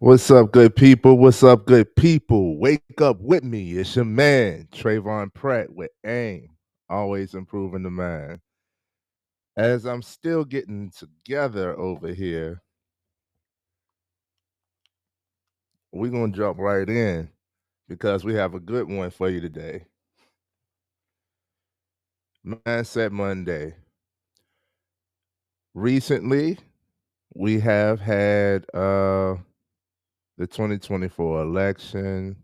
What's up, good people? What's up, good people? Wake up with me. It's your man, Tresvon Pratt with AIM, always improving the mind. As I'm still getting together over here, we're going to jump right in because we have a good one for you today. Mindset Monday. Recently, we have had the 2024 election.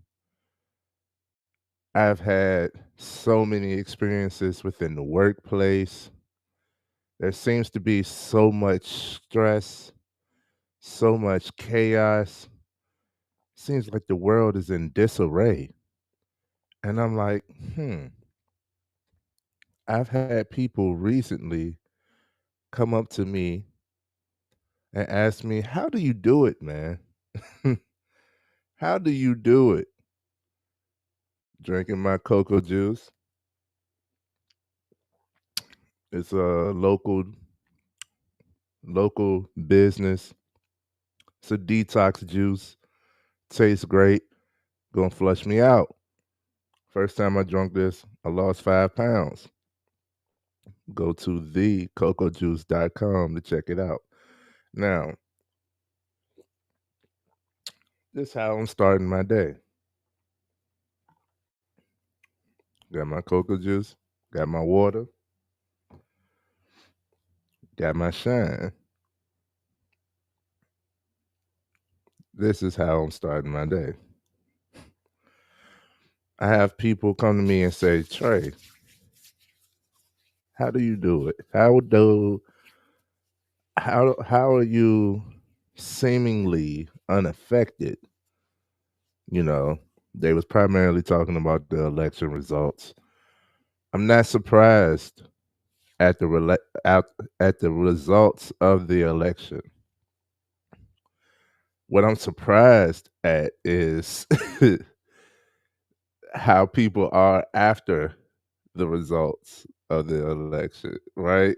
I've had so many experiences within the workplace. There seems to be so much stress, so much chaos. Seems like the world is in disarray. And I'm like, I've had people recently come up to me and ask me, how do you do it, man? How do you do it? Drinking my cocoa juice. It's a local business. It's a detox juice. Tastes great. Gonna flush me out. First time I drank this, I lost 5 pounds. Go to thecocojuice.com to check it out. Now, this is how I'm starting my day. Got my cocoa juice, got my water, got my shine. This is how I'm starting my day. I have people come to me and say, Trey, how do you do it? How are you seemingly unaffected? You know, they was primarily talking about the election results. I'm not surprised at at the results of the election. What I'm surprised at is how people are after the results of the election, right?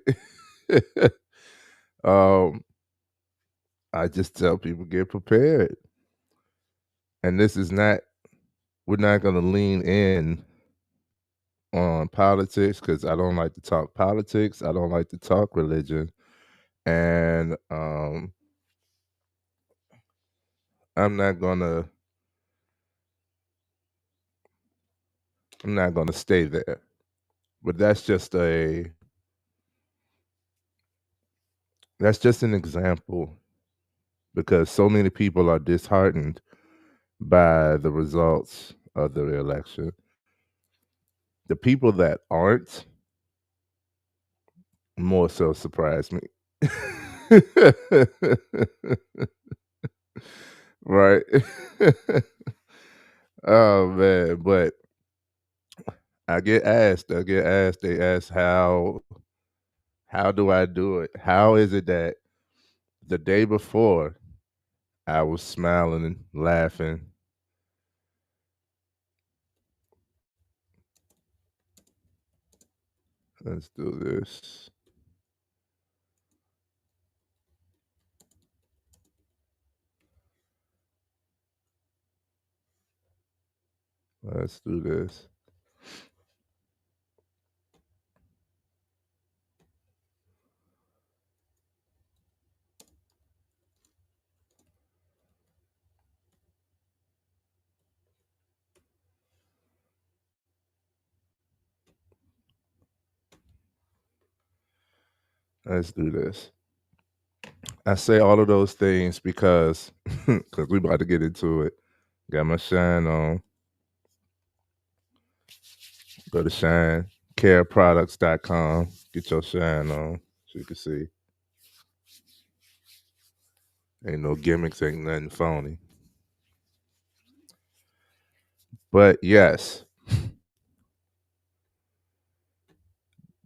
um, I just tell people get prepared, and this is not. We're not going to lean in on politics because I don't like to talk politics. I don't like to talk religion, and I'm not gonna I'm not gonna stay there. But that's just an example because so many people are disheartened by the results of the election. The people that aren't more so surprise me. Right. Oh man, but they ask how do I do it? How is it that the day before I was smiling and laughing? Let's do this. Let's do this. Let's do this. I say all of those things because we about to get into it. Got my shine on. Go to shinecareproducts.com. Get your shine on so you can see. Ain't no gimmicks, ain't nothing phony. But yes,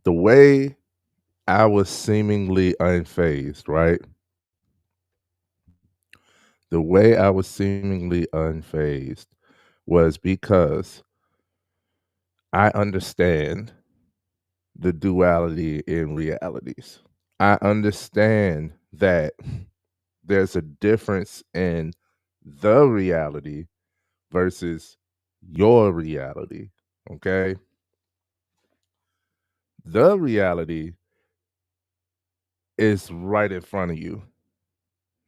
the way I was seemingly unfazed, right? The way I was seemingly unfazed was because I understand the duality in realities. I understand that there's a difference in the reality versus your reality. Okay. The reality is right in front of you,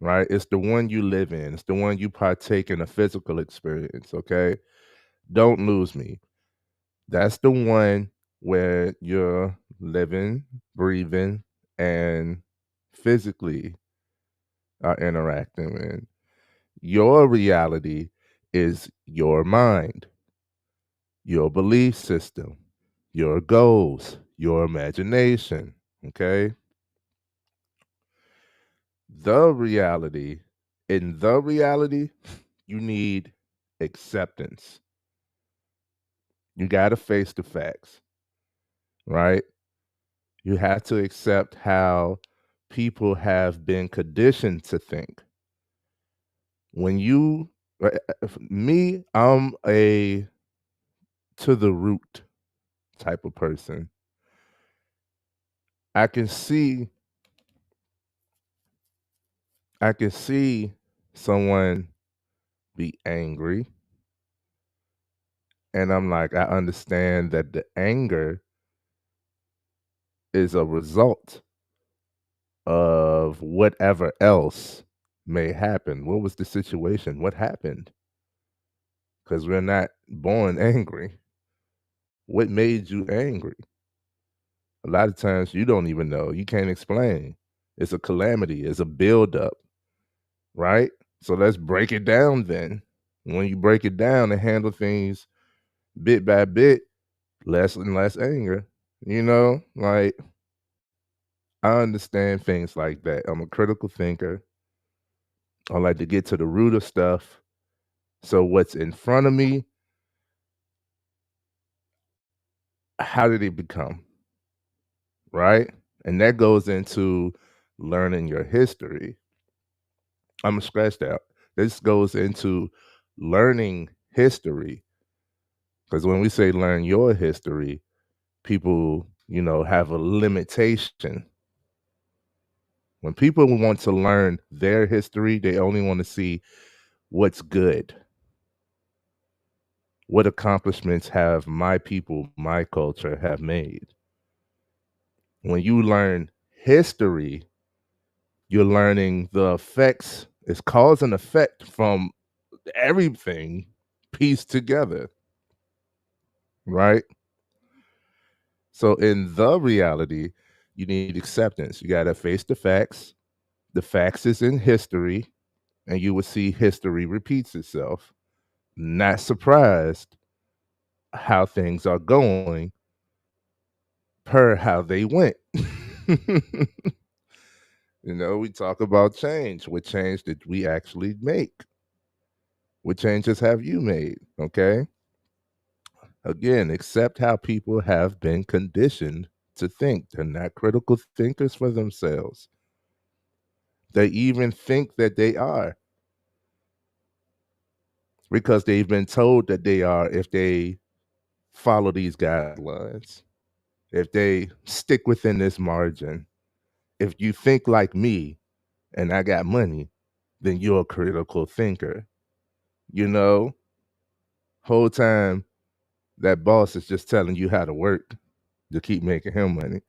right? It's the one you live in, it's the one you partake in a physical experience. Okay. Don't lose me. That's the one where you're living, breathing, and physically are interacting in. Your reality is your mind, your belief system, your goals, your imagination. Okay. The reality, in the reality, you need acceptance. You got to face the facts, right? You have to accept how people have been conditioned to think. When you, me, I'm a to the root type of person. I can see, I can see someone be angry, and I'm like, I understand that the anger is a result of whatever else may happen. What was the situation? What happened? Because we're not born angry. What made you angry? A lot of times you don't even know. You can't explain. It's a calamity, it's a buildup, right? So let's break it down then. When you break it down and handle things bit by bit, less and less anger. Like I understand things like that. I'm a critical thinker. I like to get to the root of stuff. So what's in front of me, how did it become? Right? And that goes into learning your history. I'm gonna scratch that. This goes into learning history. Because when we say learn your history, people, have a limitation. When people want to learn their history, they only want to see what's good. What accomplishments have my people, my culture have made? When you learn history, you're learning the effects, it's cause and effect from everything pieced together, right? So in the reality, you need acceptance. You got to face the facts. The facts is in history, and you will see history repeats itself. Not surprised how things are going per how they went. We talk about change. What change did we actually make? What changes have you made? Okay. Again, accept how people have been conditioned to think. They're not critical thinkers for themselves. They even think that they are because they've been told that they are if they follow these guidelines, if they stick within this margin. If you think like me and I got money, then you're a critical thinker. You know, whole time that boss is just telling you how to work to keep making him money.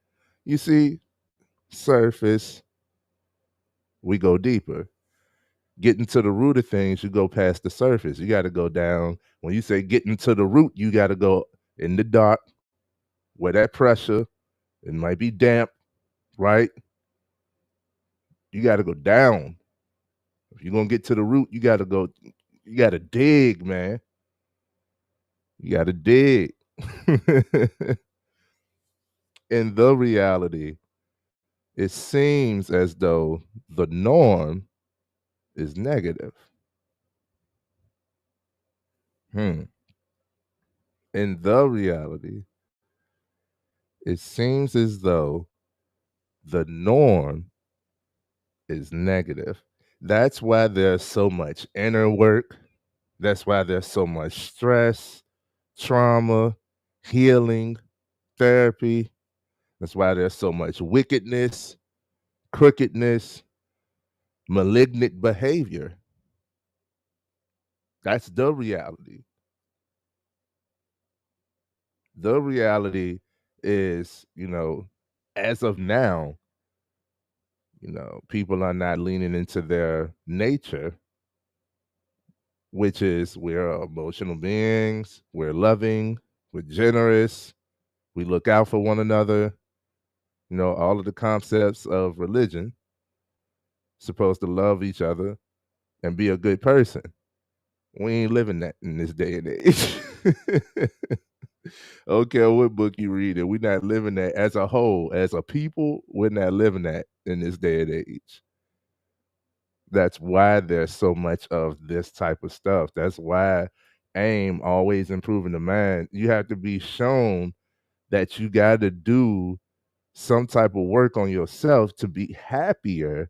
You see, surface, we go deeper. Getting to the root of things, you go past the surface. You got to go down. When you say getting to the root, you got to go in the dark where that pressure, it might be damp, right? You got to go down. If you're going to get to the root, you got to go, you got to dig, man. You got to dig. In the reality, it seems as though the norm is negative. Hmm. In the reality, it seems as though the norm is negative. That's why there's so much inner work. That's why there's so much stress, trauma, healing, therapy. That's why there's so much wickedness, crookedness, malignant behavior. That's the reality. The reality is, as of now, people are not leaning into their nature, which is we're emotional beings, we're loving, we're generous, we look out for one another, all of the concepts of religion, supposed to love each other and be a good person. We ain't living that in this day and age. I don't care what book you read, and we're not living that as a whole, as a people. We're not living that in this day and age. That's why there's so much of this type of stuff. That's why AIM always improving the mind. You have to be shown that you got to do some type of work on yourself to be happier,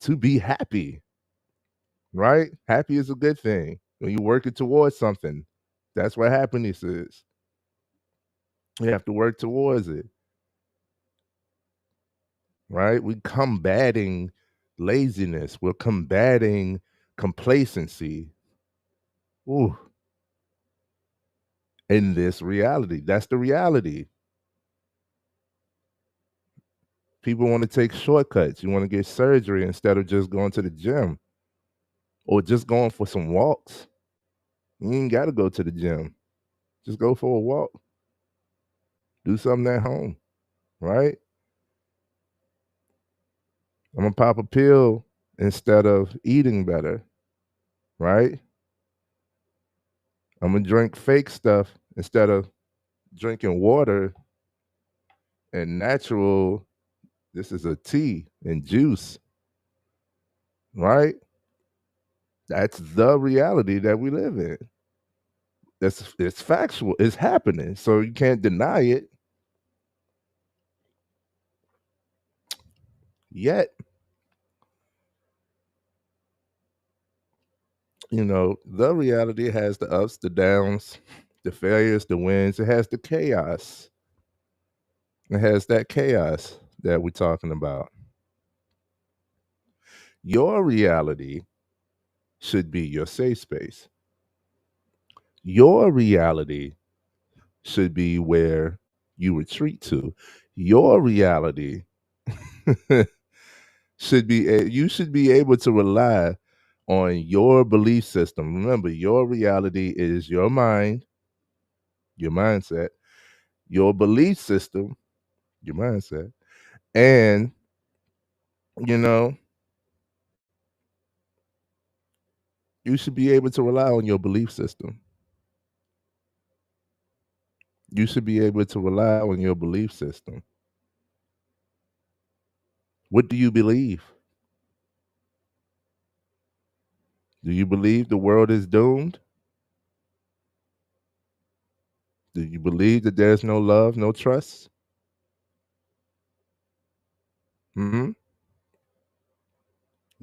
to be happy, right? Happy is a good thing when you're working towards something. That's what happiness is. You have to work towards it, right? We combating laziness. We're combating complacency. Ooh, in this reality. That's the reality. People want to take shortcuts. You want to get surgery instead of just going to the gym or just going for some walks. You ain't got to go to the gym. Just go for a walk. Do something at home, right? I'm going to pop a pill instead of eating better, right? I'm going to drink fake stuff instead of drinking water and natural. This is a tea and juice, right? That's the reality that we live in. It's factual. It's happening. So you can't deny it yet. The reality has the ups, the downs, the failures, the wins. It has the chaos. It has that chaos that we're talking about. Your reality should be your safe space. Your reality should be where you retreat to. Your reality you should be able to rely on your belief system. Remember, your reality is your mind, your mindset, your belief system, your mindset, and you know, you should be able to rely on your belief system. You should be able to rely on your belief system. What do you believe? Do you believe the world is doomed? Do you believe that there's no love, no trust? Hmm.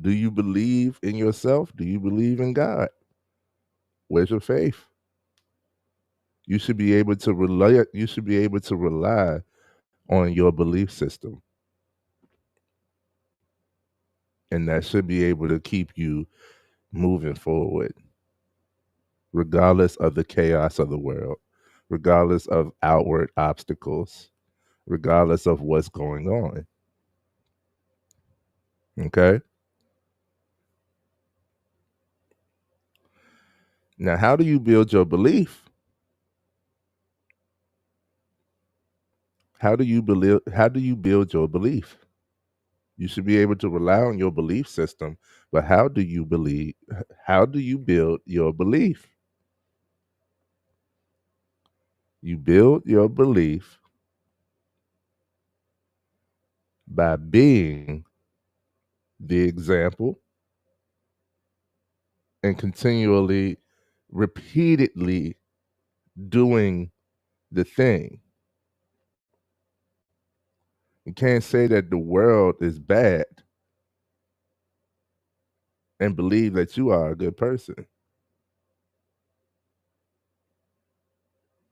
Do you believe in yourself? Do you believe in God? Where's your faith? You should be able to rely. You should be able to rely on your belief system, and that should be able to keep you moving forward, regardless of the chaos of the world, regardless of outward obstacles, regardless of what's going on. Okay. Now, how do you build your belief? How do you build your belief? You should be able to rely on your belief system, but how do you build your belief? You build your belief by being the example and continually, repeatedly doing the thing. You can't say that the world is bad and believe that you are a good person.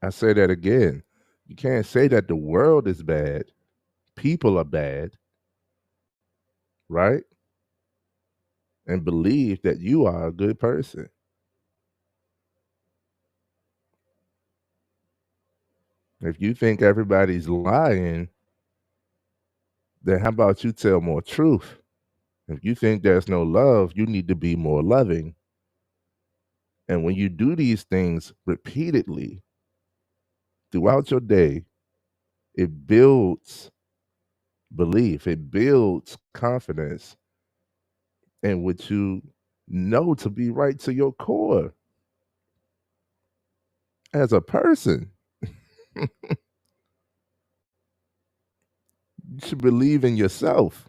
I say that again. You can't say that the world is bad, people are bad, right? And believe that you are a good person. If you think everybody's lying, then how about you tell more truth? If you think there's no love, you need to be more loving. And when you do these things repeatedly throughout your day, it builds belief, it builds confidence in what you know to be right to your core as a person. You should believe in yourself.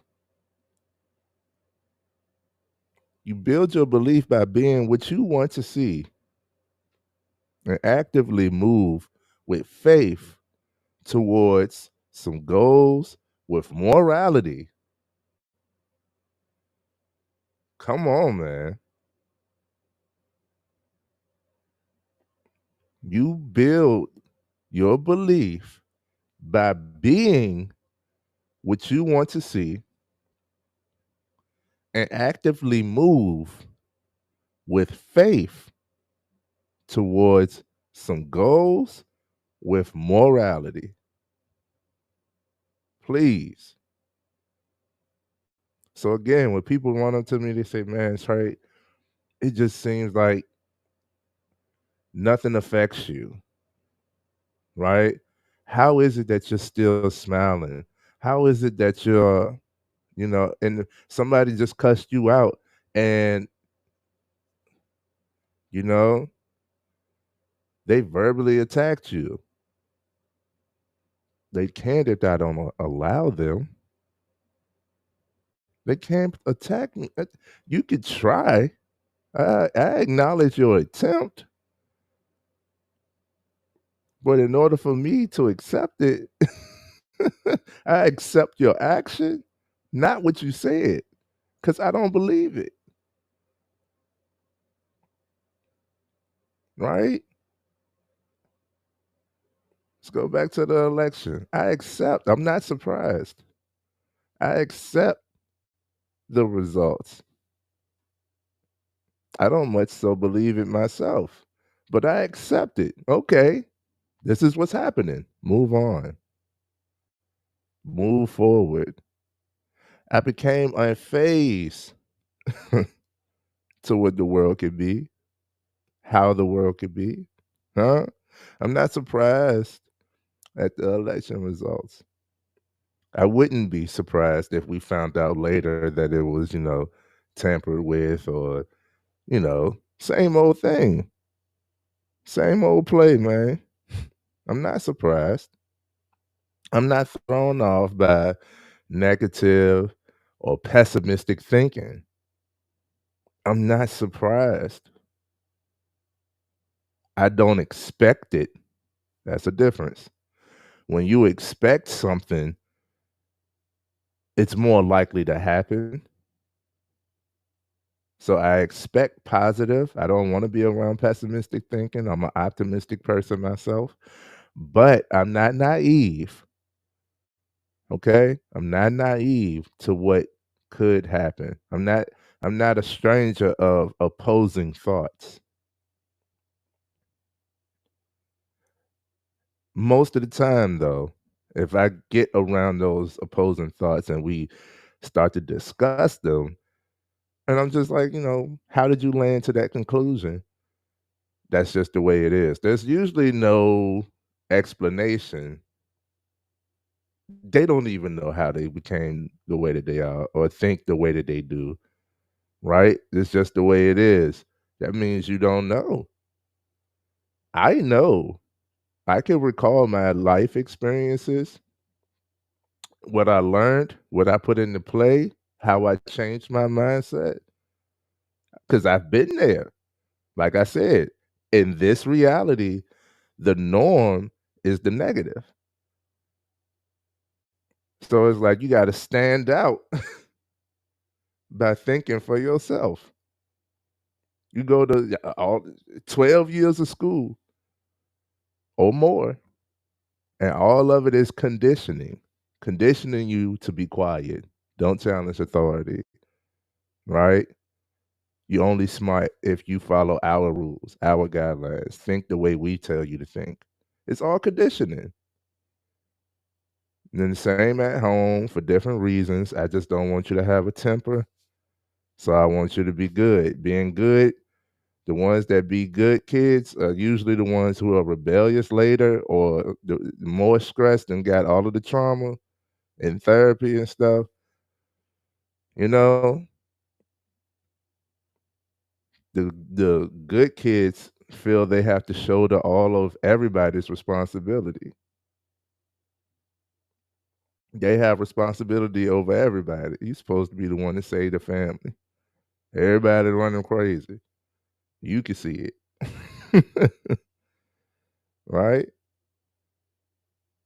You build your belief by being what you want to see and actively move with faith towards some goals with morality. Come on, man. You build your belief by being what you want to see and actively move with faith towards some goals with morality. Please. So again, when people run up to me, they say, "Man, Trey, it just seems like nothing affects you, right? How is it that you're still smiling? How is it that you're, and somebody just cussed you out and, you know, they verbally attacked you. They can't if I don't allow them. They can't attack me. You could try. I acknowledge your attempt, but in order for me to accept it, I accept your action, not what you said, because I don't believe it, right? Let's go back to the election. I'm not surprised. I accept the results. I don't much so believe it myself, but I accept it. Okay, this is what's happening. Move on, move forward. I became unfazed to what the world could be, how the world could be. Huh? I'm not surprised at the election results. I wouldn't be surprised if we found out later that it was, tampered with or, same old thing. Same old play, man. I'm not surprised. I'm not thrown off by negative or pessimistic thinking. I'm not surprised. I don't expect it. That's a difference. When you expect something, it's more likely to happen. So I expect positive. I don't want to be around pessimistic thinking. I'm an optimistic person myself, but I'm not naive. Okay? I'm not naive to what could happen. I'm not a stranger of opposing thoughts. Most of the time though, if I get around those opposing thoughts and we start to discuss them, and I'm just like, how did you land to that conclusion? That's just the way it is. There's usually no explanation. They don't even know how they became the way that they are or think the way that they do, right? It's just the way it is. That means you don't know. I know. I can recall my life experiences, what I learned, what I put into play, how I changed my mindset, because I've been there. Like I said, in this reality, the norm is the negative. So it's like you got to stand out by thinking for yourself. You go to all 12 years of school or more, and all of it is conditioning you to be quiet. Don't challenge authority, right? You're only smart if you follow our rules, our guidelines. Think the way we tell you to think. It's all conditioning. And then the same at home for different reasons. I just don't want you to have a temper. So I want you to be good. Being good, the ones that be good kids are usually the ones who are rebellious later or more stressed and got all of the trauma and therapy and stuff. You know, the good kids feel they have to shoulder all of everybody's responsibility. They have responsibility over everybody. You're supposed to be the one to save the family. Everybody running crazy. You can see it. Right?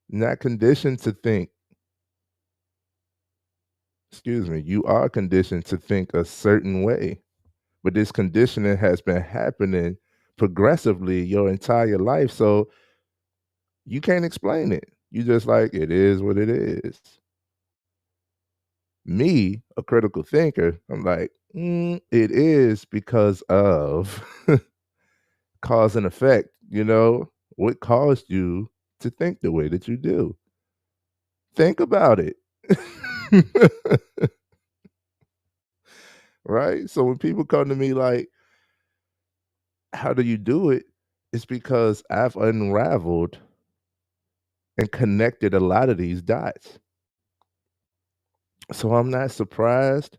Not conditioned to think, excuse me, you are conditioned to think a certain way. But this conditioning has been happening progressively your entire life. So you can't explain it. You just like, it is what it is. Me, a critical thinker, I'm like, it is because of cause and effect, what caused you to think the way that you do. Think about it. Right? So when people come to me like, how do you do it? It's because I've unraveled and connected a lot of these dots. So I'm not surprised.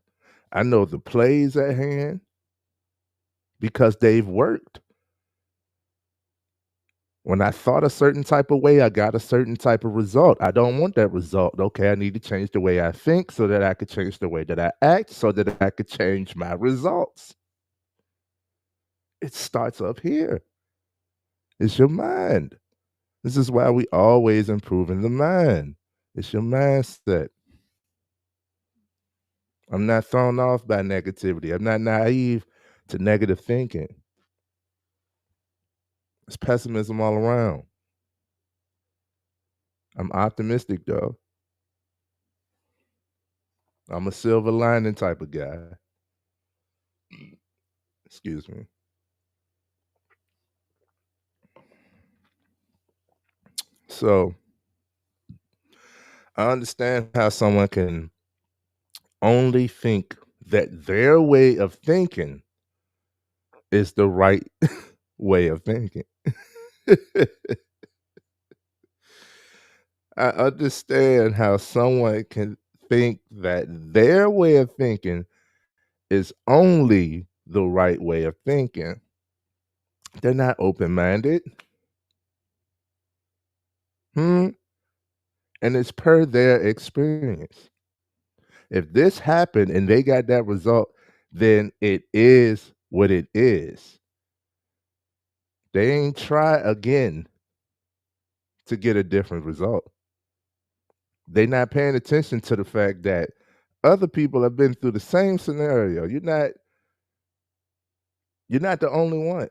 I know the plays at hand because they've worked. When I thought a certain type of way, I got a certain type of result. I don't want that result. Okay, I need to change the way I think so that I could change the way that I act so that I could change my results. It starts up here. It's your mind. This is why we always improve in the mind. It's your mindset. I'm not thrown off by negativity. I'm not naive to negative thinking. It's pessimism all around. I'm optimistic though. I'm a silver lining type of guy. Excuse me. So I understand how someone can only think that their way of thinking is the right way of thinking. I understand how someone can think that their way of thinking is only the right way of thinking. They're not open minded. Hmm. And it's per their experience. If this happened and they got that result, then it is what it is. They ain't try again to get a different result. They not paying attention to the fact that other people have been through the same scenario. You're not the only one.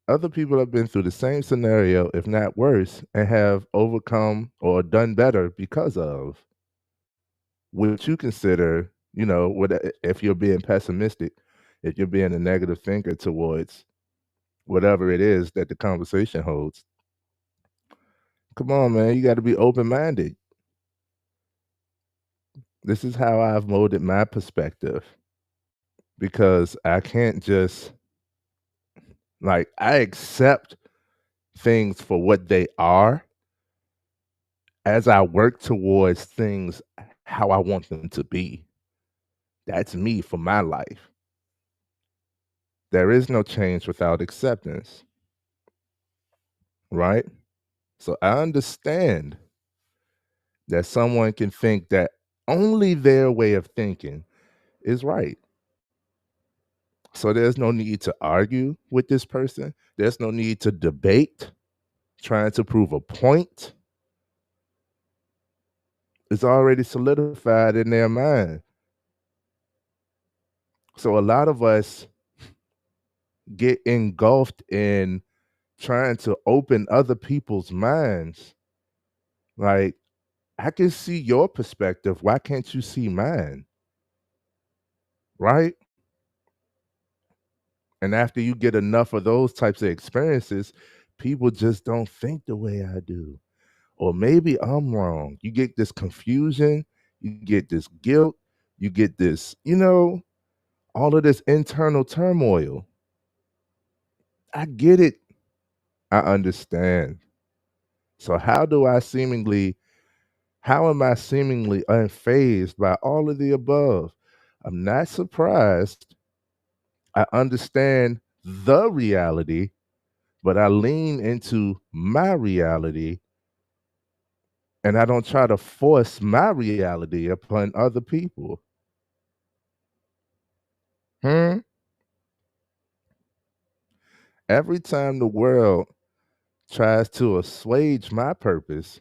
Other people have been through the same scenario, if not worse, and have overcome or done better because of what you consider, if you're being pessimistic, if you're being a negative thinker towards whatever it is that the conversation holds. Come on, man, you got to be open minded. This is how I've molded my perspective because I can't just like I accept things for what they are as I work towards things how I want them to be. That's me for my life. There is no change without acceptance, right? So I understand that someone can think that only their way of thinking is right. So there's no need to argue with this person. There's no need to debate, trying to prove a point. It's already solidified in their mind. So a lot of us get engulfed in trying to open other people's minds. Like, I can see your perspective. Why can't you see mine? Right? And after you get enough of those types of experiences, people just don't think the way I do. or maybe I'm wrong. You get this confusion, you get this guilt, you get this, all of this internal turmoil. I get it. I understand. So how am I seemingly unfazed by all of the above? I'm not surprised. I understand the reality, but I lean into my reality and I don't try to force my reality upon other people. Hmm? Every time the world tries to assuage my purpose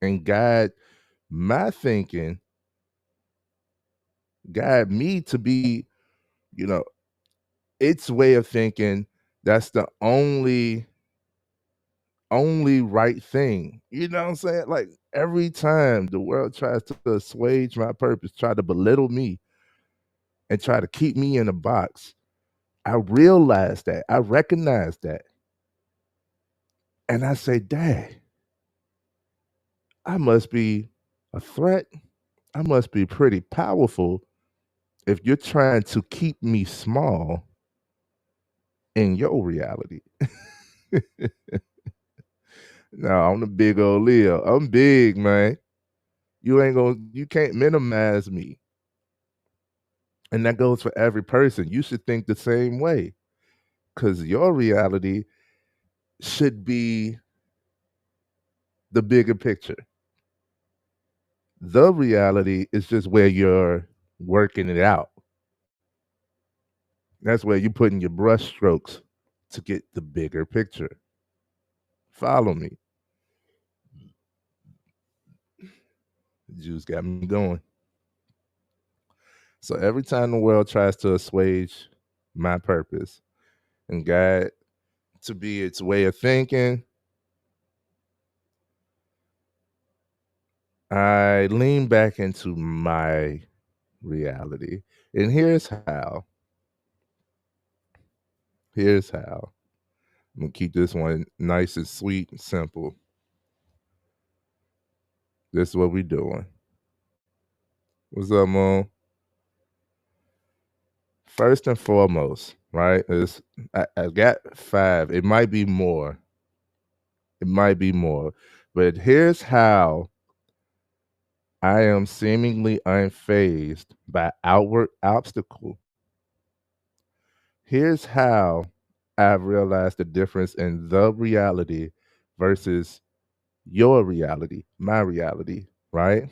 and my thinking, guide me to be, you know, its way of thinking, that's the only right thing. You know what I'm saying? Like every time the world tries to assuage my purpose, try to belittle me and try to keep me in a box, I realize that. I recognize that. And I say, dang, I must be a threat. I must be pretty powerful if you're trying to keep me small in your reality. No, I'm the big old Leo. I'm big, man. You can't minimize me. And that goes for every person. You should think the same way because your reality should be the bigger picture. The reality is just where you're working it out. That's where you're putting your brush strokes to get the bigger picture. Follow me. The juice got me going. So every time the world tries to assuage my purpose and guide to be its way of thinking, I lean back into my reality. And here's how. Here's how. I'm gonna keep this one nice and sweet and simple. This is what we doing. What's up, Moon? First and foremost, right? I got 5. It might be more. It might be more. But here's how I am seemingly unfazed by outward obstacle. Here's how I've realized the difference in the reality versus your reality, my reality, right?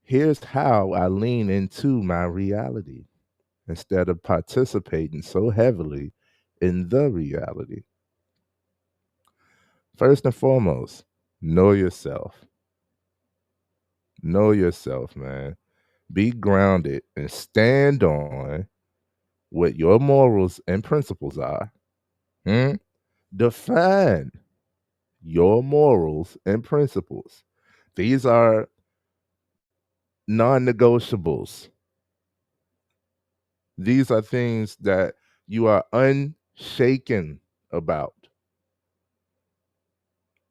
Here's how I lean into my reality instead of participating so heavily in the reality. First and foremost, know yourself. Know yourself, man. Be grounded and stand on what your morals and principles are. Hmm? Define your morals and principles. These are non negotiables. These are things that you are unshaken about.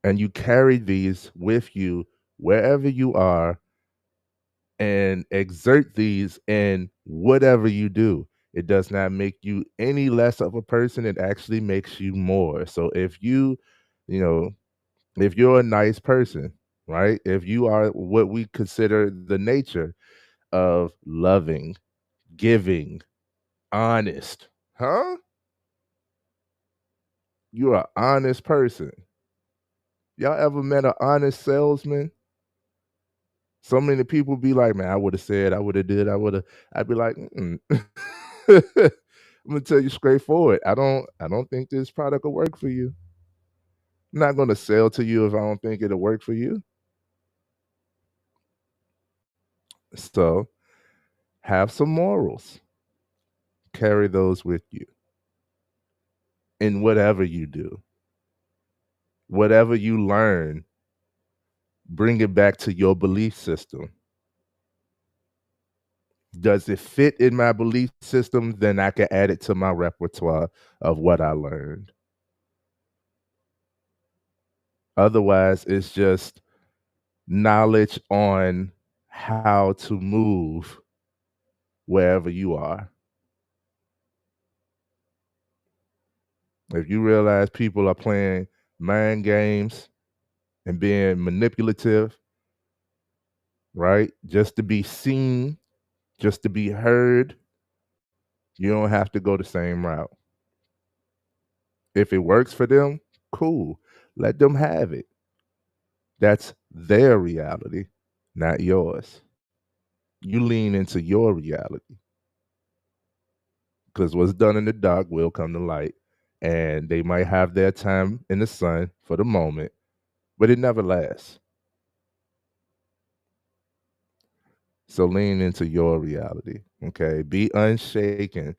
And you carry these with you wherever you are and exert these in whatever you do. It does not make you any less of a person. It actually makes you more. So you know, if you're a nice person, right? If you are what we consider the nature of loving, giving, honest, huh? You're an honest person. Y'all ever met an honest salesman? So many people be like, man, I would have said, I would have did, I would have. I'd be like, I'm gonna tell you straightforward. I don't think this product will work for you. I'm not gonna sell to you if I don't think it'll work for you. So have some morals. Carry those with you in whatever you do. Whatever you learn, bring it back to your belief system. Does it fit in my belief system? Then I can add it to my repertoire of what I learned. Otherwise, it's just knowledge on how to move wherever you are. If you realize people are playing mind games and being manipulative, right? Just to be seen, just to be heard, you don't have to go the same route. If it works for them, cool. Let them have it. That's their reality, not yours. You lean into your reality because what's done in the dark will come to light. And they might have their time in the sun for the moment, but it never lasts. So lean into your reality. Okay. Be unshaken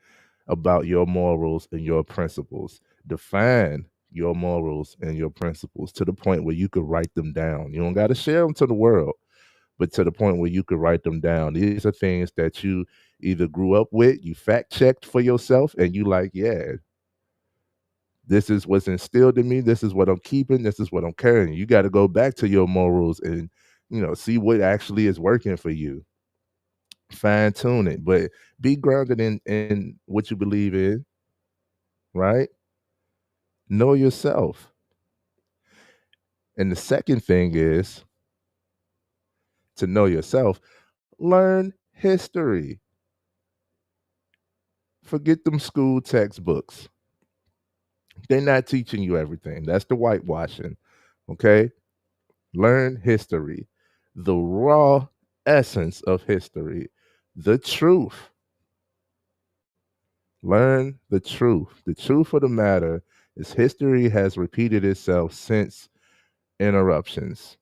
about your morals and your principles. Define your morals and your principles to the point where you could write them down. You don't got to share them to the world, but to the point where you could write them down. These are things that you either grew up with, you fact checked for yourself, and you like, yeah, this is what's instilled in me. This is what I'm keeping. This is what I'm carrying. You got to go back to your morals and, see what actually is working for you. Fine tune it, but be grounded in what you believe in, right? Know yourself. And the second thing is to know yourself, learn history. Forget them school textbooks. They're not teaching you everything. That's the whitewashing. Okay? Learn history, the raw essence of history, the truth. Learn the truth. The truth of the matter is history has repeated itself since interruptions.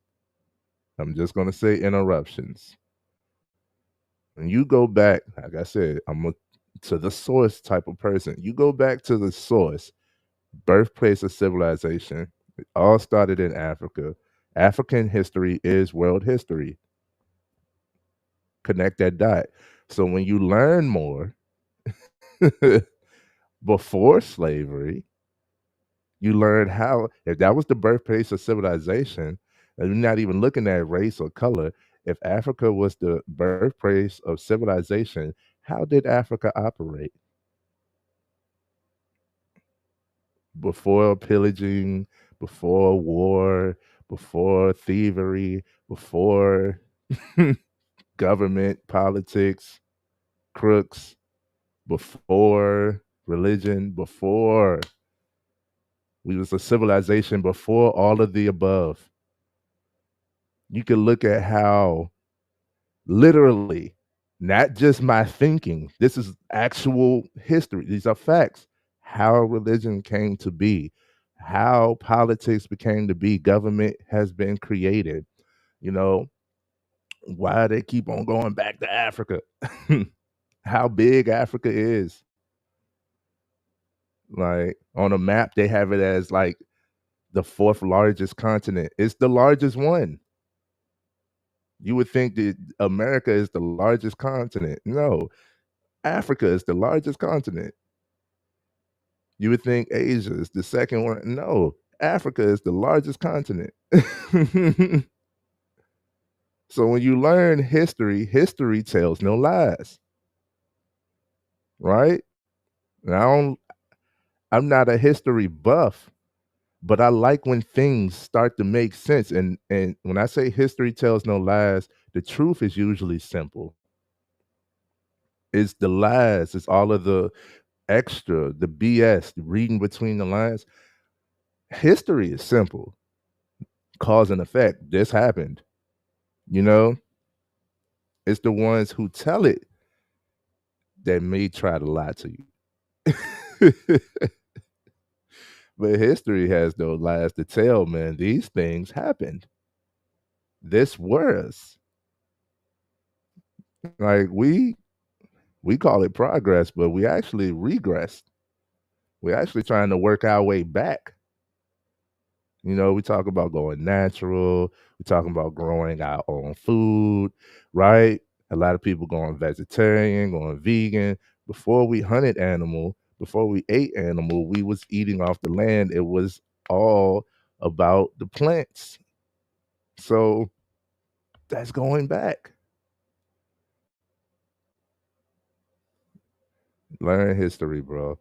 I'm just going to say interruptions. When you go back, like I said, to the source type of person. You go back to the source, birthplace of civilization. It all started in Africa. African history is world history. Connect that dot. So when you learn more before slavery, you learn how, if that was the birthplace of civilization, and you're not even looking at race or color, if Africa was the birthplace of civilization, how did Africa operate? Before pillaging, before war, before thievery, before government, politics, crooks, before religion, before we was a civilization, before all of the above. You can look at how literally, not just my thinking, this is actual history. These are facts. How religion came to be, how politics became to be, government has been created, you know, why they keep on going back to Africa, how big Africa is. Like on a map, they have it as like the fourth largest continent. It's the largest one. You would think that America is the largest continent. No, Africa is the largest continent. You would think Asia is the second one. No, Africa is the largest continent. So when you learn history, history tells no lies, right? Now, I'm not a history buff, but I like when things start to make sense. And when I say history tells no lies, the truth is usually simple. It's the lies, it's all of the extra, the BS, reading between the lines. History is simple. Cause and effect. This happened. You know, it's the ones who tell it that may try to lie to you. But history has no lies to tell, man. These things happened. This was like we call it progress, but we actually regressed. We're actually trying to work our way back. We talk about going natural. We talking about growing our own food, right? A lot of people going vegetarian, going vegan. Before we hunted animal, before we ate animal, we was eating off the land. It was all about the plants. So that's going back. Learn history, bro.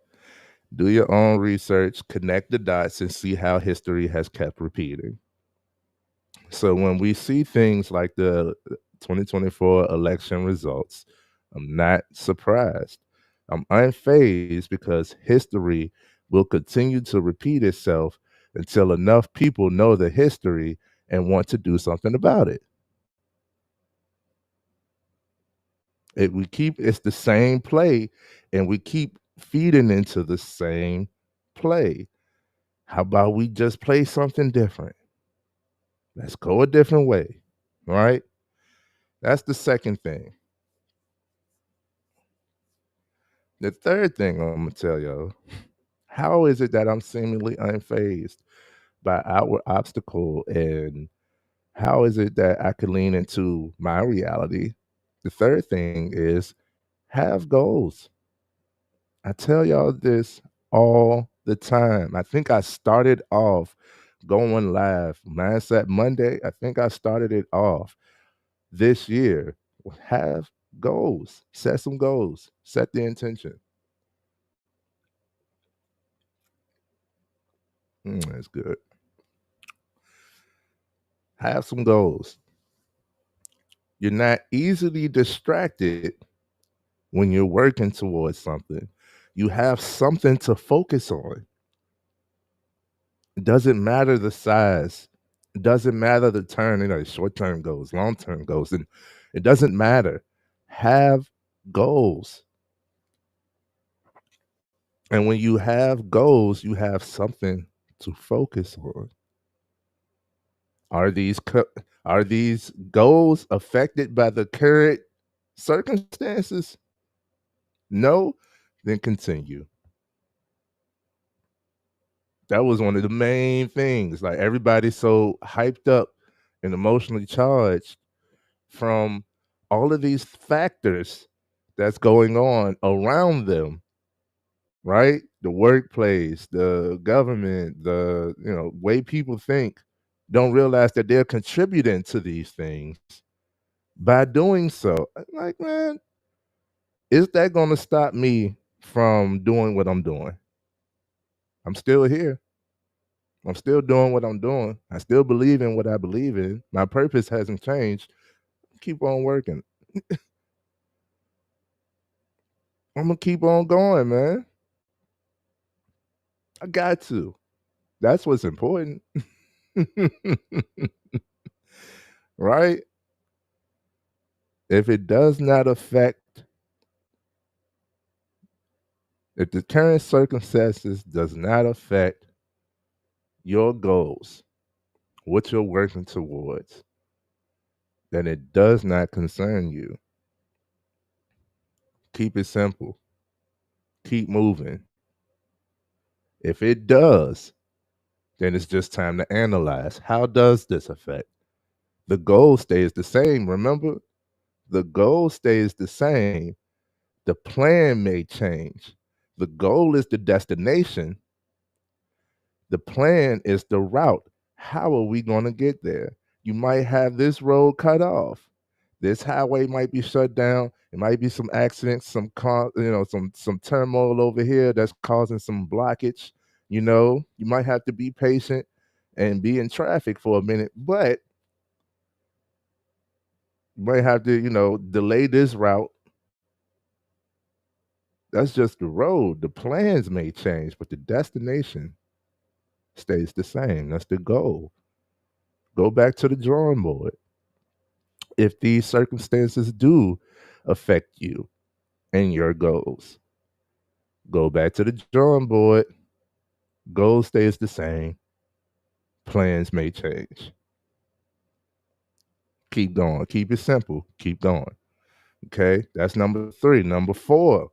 Do your own research, connect the dots, and see how history has kept repeating. So when we see things like the 2024 election results, I'm not surprised. I'm unfazed because history will continue to repeat itself until enough people know the history and want to do something about it. It's the same play, and we keep feeding into the same play. How about we just play something different? Let's go a different way. Right? That's the second thing. The third thing I'm gonna tell y'all, how is it that I'm seemingly unfazed by outward obstacle, and how is it that I could lean into my reality? The third thing is have goals. I tell y'all this all the time. I think I started off going live Mindset Monday. I think I started it off this year. Have goals. Set some goals. Set the intention. That's good. Have some goals. You're not easily distracted when you're working towards something. You have something to focus on. It doesn't matter the size. It doesn't matter the turn, short term goals, long term goals. And it doesn't matter. Have goals. And when you have goals, you have something to focus on. Are these are these goals affected by the current circumstances? No, then continue. That was one of the main things. Like everybody's so hyped up and emotionally charged from all of these factors that's going on around them, right? The workplace, the government, the way people think, don't realize that they're contributing to these things by doing so. Like, man, is that going to stop me from doing what I'm doing? I'm still here. I'm still doing what I'm doing. I still believe in what I believe in. My purpose hasn't changed. Keep on working. I'm gonna keep on going, man. I got to. That's what's important. Right? If it does not affect, if the current circumstances does not affect your goals, what you're working towards, then it does not concern you. Keep it simple. Keep moving. If it does, then it's just time to analyze. How does this affect? The goal stays the same. Remember, the goal stays the same. The plan may change. The goal is the destination. The plan is the route. How are we going to get there? You might have this road cut off. This highway might be shut down. It might be some accidents, some turmoil over here that's causing some blockage. You might have to be patient and be in traffic for a minute, but you might have to, delay this route. That's just the road. The plans may change, but the destination stays the same. That's the goal. Go back to the drawing board. If these circumstances do affect you and your goals, go back to the drawing board. Goal stays the same. Plans may change. Keep going. Keep it simple. Keep going. Okay. That's number 3. Number 4.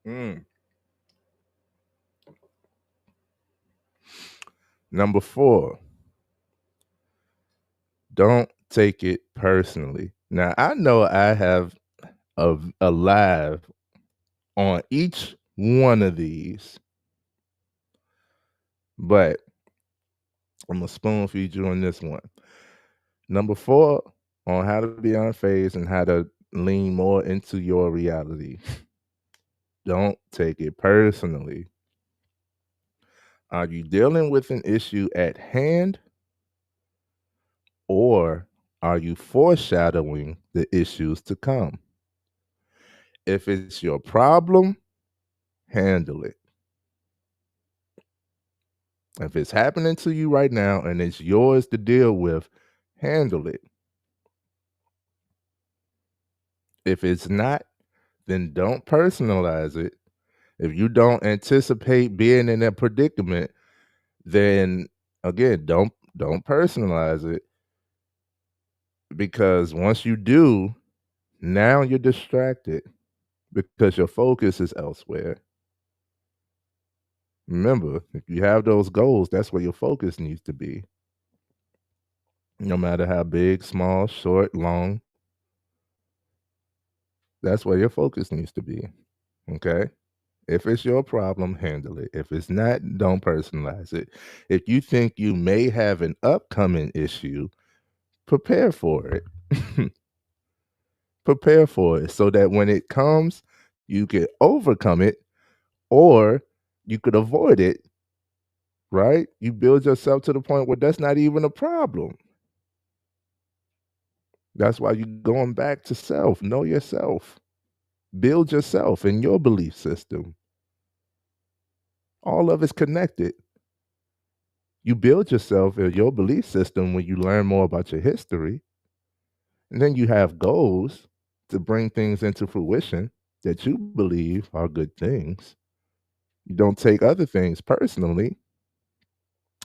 Mm. Number 4. Don't take it personally. Now, I know I have a live on each one of these But I'm gonna spoon feed you on this one. Number 4 on how to be unfazed and how to lean more into your reality. Don't take it personally. Are you dealing with an issue at hand, or are you foreshadowing the issues to come? If it's your problem, handle it. If it's happening to you right now and it's yours to deal with, handle it. If it's not, then don't personalize it. If you don't anticipate being in that predicament, then again, don't personalize it, because once you do, now you're distracted because your focus is elsewhere. Remember, if you have those goals, that's where your focus needs to be. No matter how big, small, short, long, that's where your focus needs to be. Okay? If it's your problem, handle it. If it's not, don't personalize it. If you think you may have an upcoming issue, prepare for it. Prepare for it so that when it comes, you can overcome it, or you could avoid it, right? You build yourself to the point where that's not even a problem. That's why you're going back to self. Know yourself. Build yourself and your belief system. All of it's connected. You build yourself and your belief system when you learn more about your history. And then you have goals to bring things into fruition that you believe are good things. You don't take other things personally,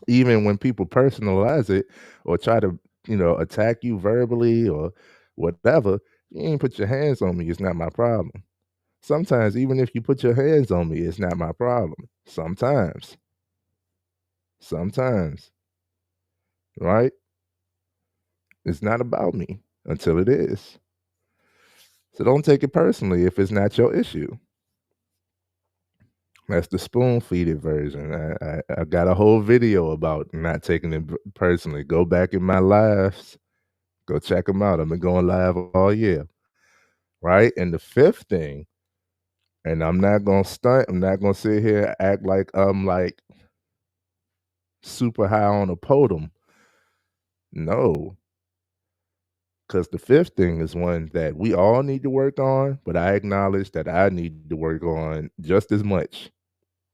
even when people personalize it or try to, attack you verbally or whatever. You ain't put your hands on me, it's not my problem. Sometimes, even if you put your hands on me, it's not my problem. Sometimes, right? It's not about me until it is. So don't take it personally if it's not your issue. That's the spoon feeded version. I got a whole video about not taking it personally. Go back in my lives, go check them out. I've been going live all year, right? And the fifth thing, and I'm not gonna stunt. I'm not gonna sit here and act like I'm like super high on a podium. No, because the fifth thing is one that we all need to work on, but I acknowledge that I need to work on just as much.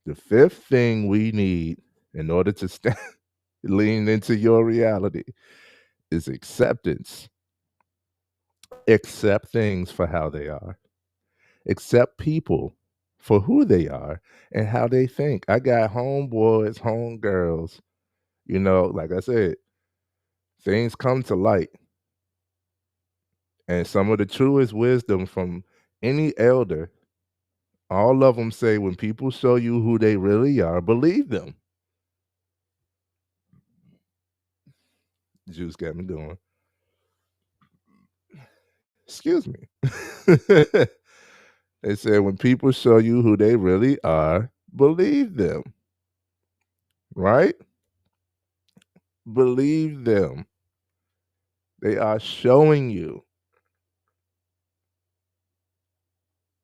The fifth thing we need in order to lean into your reality is acceptance. Accept things for how they are. Accept people for who they are and how they think. I got homeboys, homegirls, like I said, things come to light. And some of the truest wisdom from any elder, all of them say when people show you who they really are, believe them. Juice got me going. Excuse me. They said when people show you who they really are, believe them. Right? Believe them. They are showing you.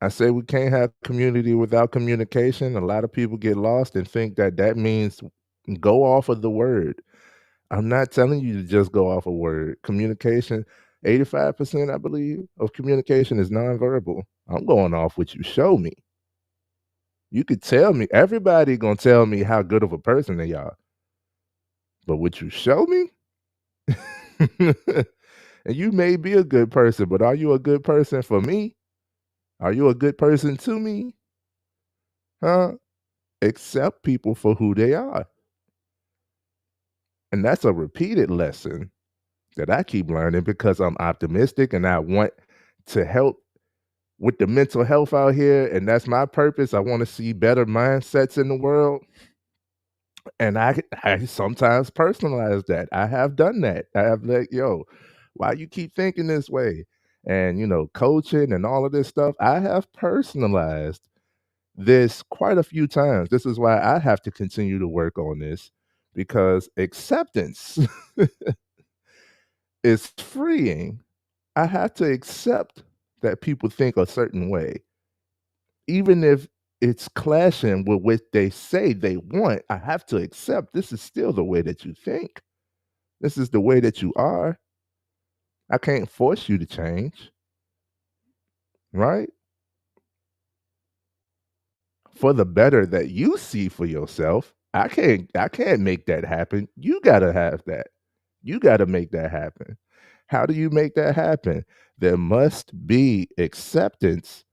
I say we can't have community without communication. A lot of people get lost and think that that means go off of the word. I'm not telling you to just go off a word. Communication, 85%, I believe, of communication is nonverbal. I'm going off what you show me. You could tell me, everybody gonna tell me how good of a person they are. But what you show me? And you may be a good person, but are you a good person for me? Are you a good person to me? Huh? Accept people for who they are. And that's a repeated lesson that I keep learning because I'm optimistic and I want to help with the mental health out here. And that's my purpose. I want to see better mindsets in the world. And I sometimes personalize that. I have done that. I have like, yo, why you keep thinking this way? And coaching and all of this stuff, I have personalized this quite a few times. This is why I have to continue to work on this because acceptance is freeing. I have to accept that people think a certain way, even if it's clashing with what they say they want. I have to accept this is still the way that you think. This is the way that you are. I can't force you to change, right? For the better that you see for yourself. I can't make that happen. You got to have that. You got to make that happen. How do you make that happen? There must be acceptance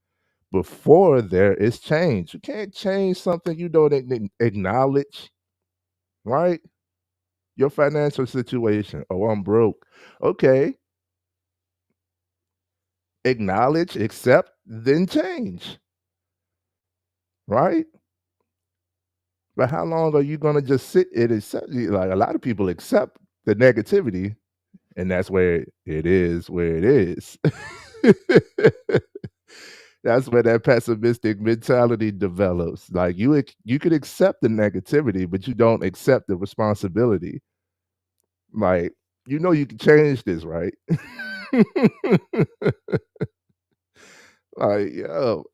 before there is change. You can't change something you don't acknowledge, right? Your financial situation. Oh, I'm broke. Okay, acknowledge, accept, then change, right? But how long are you gonna just sit and accept? Like a lot of people accept the negativity, and that's where it is. That's where that pessimistic mentality develops. Like you could accept the negativity, but you don't accept the responsibility. Like, you can change this, right? Like, yo,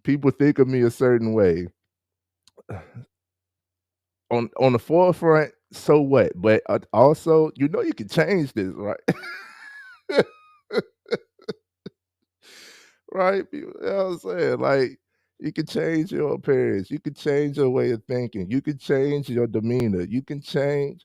people think of me a certain way. On the forefront, so what? But also, you can change this, right? Right? You know what I'm saying? Like, you can change your appearance, you can change your way of thinking, you can change your demeanor, you can change.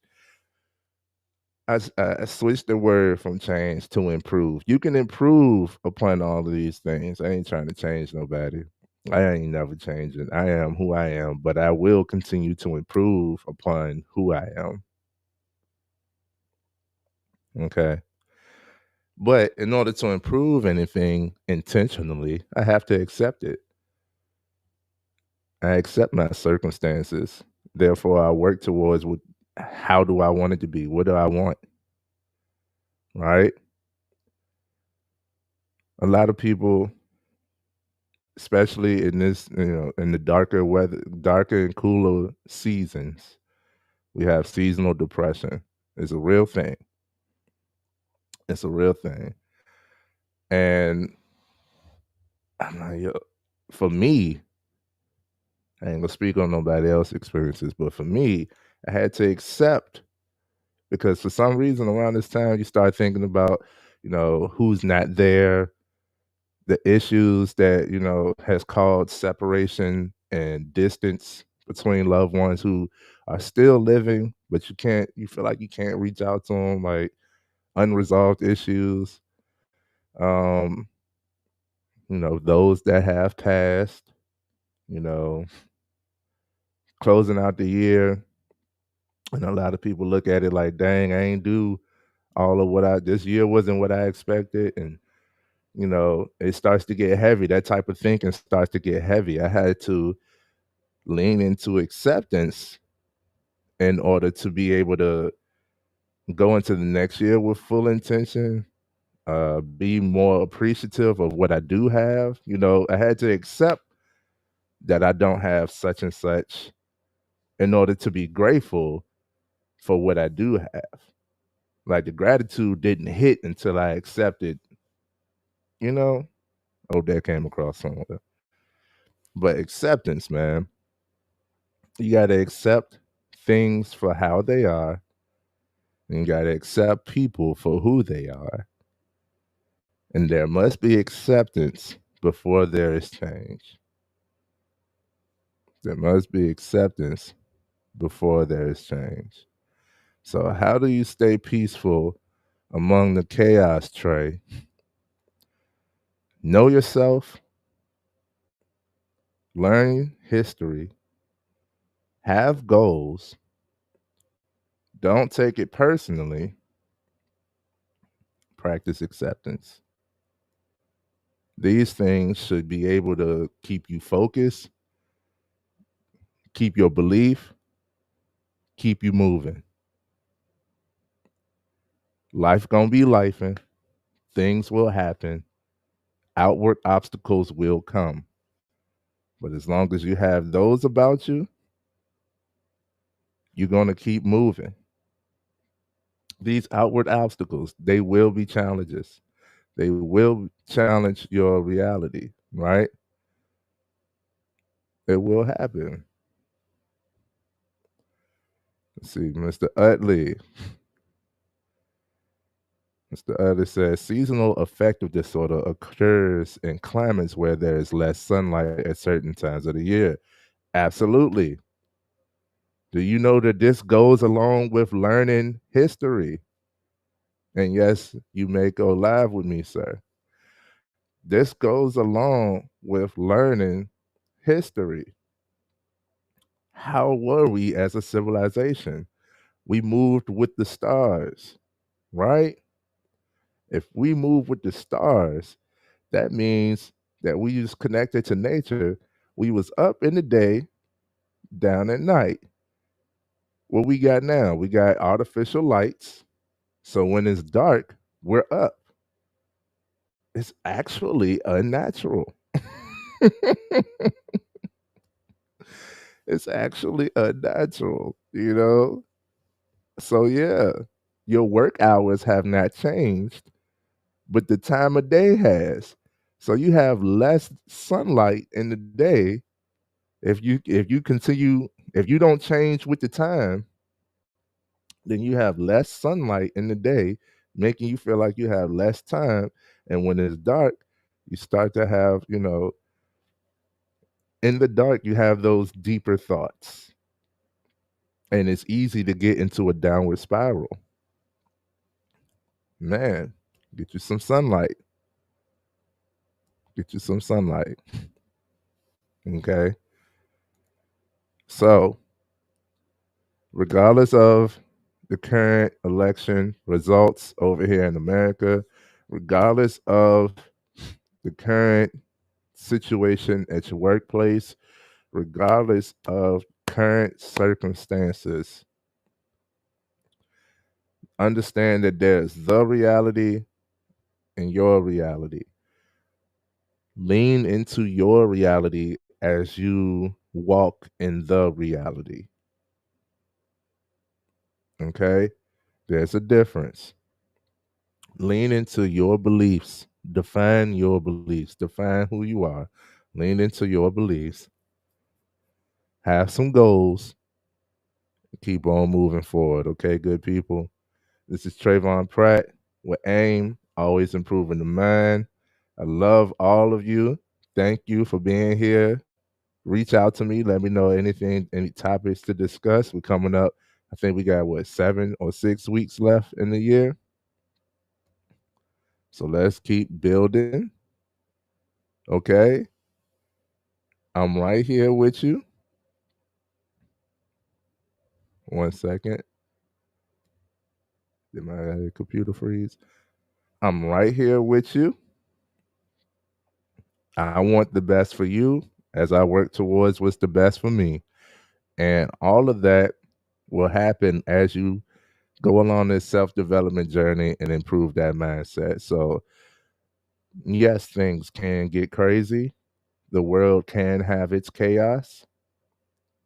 I switched the word from change to improve. You can improve upon all of these things. I ain't trying to change nobody. I ain't never changing. I am who I am, but I will continue to improve upon who I am. Okay. But in order to improve anything intentionally, I have to accept it. I accept my circumstances. Therefore, I work towards how do I want it to be? What do I want? Right? A lot of people, especially in this, in the darker weather, darker and cooler seasons, we have seasonal depression. It's a real thing. It's a real thing. And I'm like, yo, for me, I ain't gonna speak on nobody else's experiences, but for me, I had to accept because for some reason around this time you start thinking about, who's not there, the issues that, has caused separation and distance between loved ones who are still living, but you feel like you can't reach out to them, like unresolved issues. Um, those that have passed, you know, closing out the year. And a lot of people look at it like, dang, I ain't do all of this year wasn't what I expected. And, it starts to get heavy. That type of thinking starts to get heavy. I had to lean into acceptance in order to be able to go into the next year with full intention, be more appreciative of what I do have. I had to accept that I don't have such and such in order to be grateful for what I do have. Like the gratitude didn't hit until I accepted, you know. Oh, that came across somewhere. But acceptance, man. You gotta accept things for how they are, and you gotta accept people for who they are. And there must be acceptance before there is change. There must be acceptance before there is change. So how do you stay peaceful among the chaos, Trey? Know yourself, learn history, have goals, don't take it personally, practice acceptance. These things should be able to keep you focused, keep your belief, keep you moving. Life gonna be lifing, things will happen, outward obstacles will come. But as long as you have those about you, you're going to keep moving. These outward obstacles, they will be challenges. They will challenge your reality, right? It will happen. Let's see, Mr. Utley. Mr. Utley says seasonal affective disorder occurs in climates where there is less sunlight at certain times of the year. Absolutely. Do you know that this goes along with learning history? And yes, you may go live with me, sir. This goes along with learning history. How were we as a civilization? We moved with the stars, right? If we move with the stars, that means that we was connected to nature. We was up in the day, down at night. What we got now? We got artificial lights. So when it's dark, we're up. It's actually unnatural. It's actually unnatural. So yeah, your work hours have not changed, but the time of day has. So you have less sunlight in the day. If you don't change with the time, then you have less sunlight in the day, making you feel like you have less time. And when it's dark, you start to have, in the dark, you have those deeper thoughts. And it's easy to get into a downward spiral. Man, get you some sunlight. Get you some sunlight. Okay. So, regardless of the current election results over here in America, regardless of the current situation at your workplace, regardless of current circumstances, understand that there's the reality and your reality. Lean into your reality as you walk in the reality. Okay? There's a difference. Lean into your beliefs. Define your beliefs. Define who you are. Lean into your beliefs. Have some goals. Keep on moving forward. Okay, good people? This is Tresvon Pratt with AIM, always improving the mind. I love all of you. Thank you for being here. Reach out to me. Let me know anything, any topics to discuss. We're coming up. I think we got 7 or 6 weeks left in the year. So let's keep building. Okay. I'm right here with you. 1 second. Did my computer freeze? I'm right here with you. I want the best for you as I work towards what's the best for me. And all of that will happen as you go along this self development journey and improve that mindset. So, yes, things can get crazy. The world can have its chaos.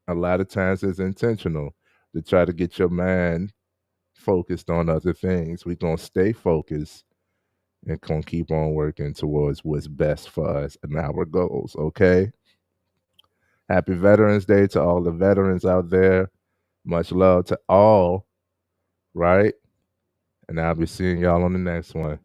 A lot of times it's intentional to try to get your mind focused on other things. We're going to stay focused and going to keep on working towards what's best for us and our goals. Okay. Happy Veterans Day to all the veterans out there. Much love to all. Right. And I'll be seeing y'all on the next one.